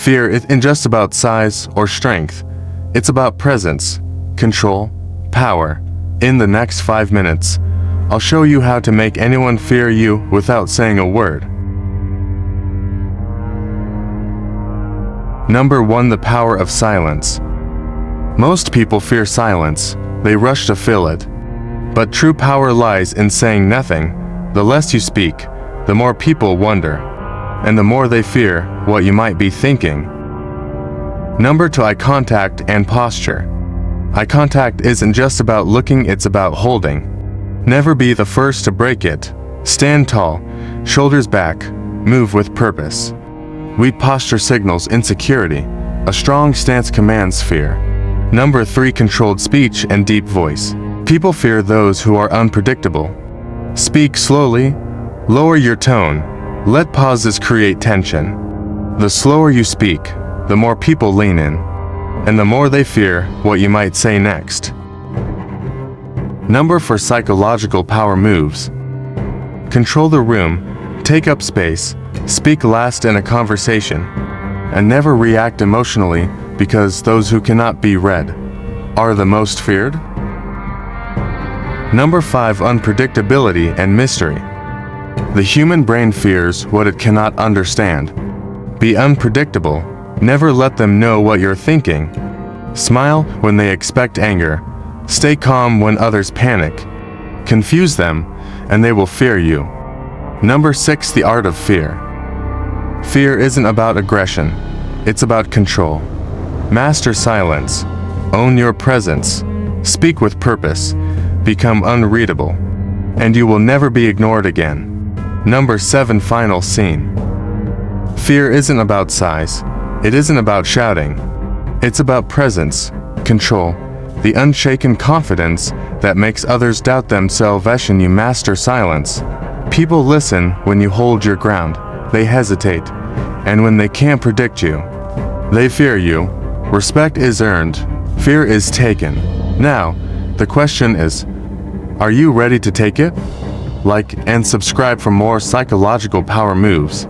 Fear isn't just about size or strength. It's about presence, control, power. In the next 5 minutes, I'll show you how to make anyone fear you without saying a word. Number 1. The power of silence. Most people fear silence. They rush to fill it. But true power lies in saying nothing. The less you speak, the more people wonder, and the more they fear what you might be thinking. Number 2. Eye contact and posture. Eye contact isn't just about looking, it's about holding. Never be the first to break it. Stand tall, shoulders back, move with purpose. Weak posture signals insecurity. A strong stance commands fear. Number 3. Controlled speech and deep voice. People fear those who are unpredictable. Speak slowly, lower your tone, let pauses create tension. The slower you speak, the more people lean in, and the more they fear what you might say next. Number 4. Psychological power moves. Control the room, take up space, speak last in a conversation, and never react emotionally, because those who cannot be read are the most feared. Number 5. Unpredictability and mystery. The human brain fears what it cannot understand. Be unpredictable. Never let them know what you're thinking. Smile when they expect anger. Stay calm when others panic. Confuse them, and they will fear you. Number 6. The art of fear. Fear isn't about aggression. It's about control. Master silence. Own your presence. Speak with purpose. Become unreadable. And you will never be ignored again. Number 7. Final scene. Fear isn't about size. It isn't about shouting. It's about presence, control, the unshaken confidence that makes others doubt themselves. When you master silence, people listen. When you hold your ground, they hesitate. And when they can't predict you, they fear you. Respect is earned, fear is taken. Now, the question is, are you ready to take it? Like and subscribe for more psychological power moves.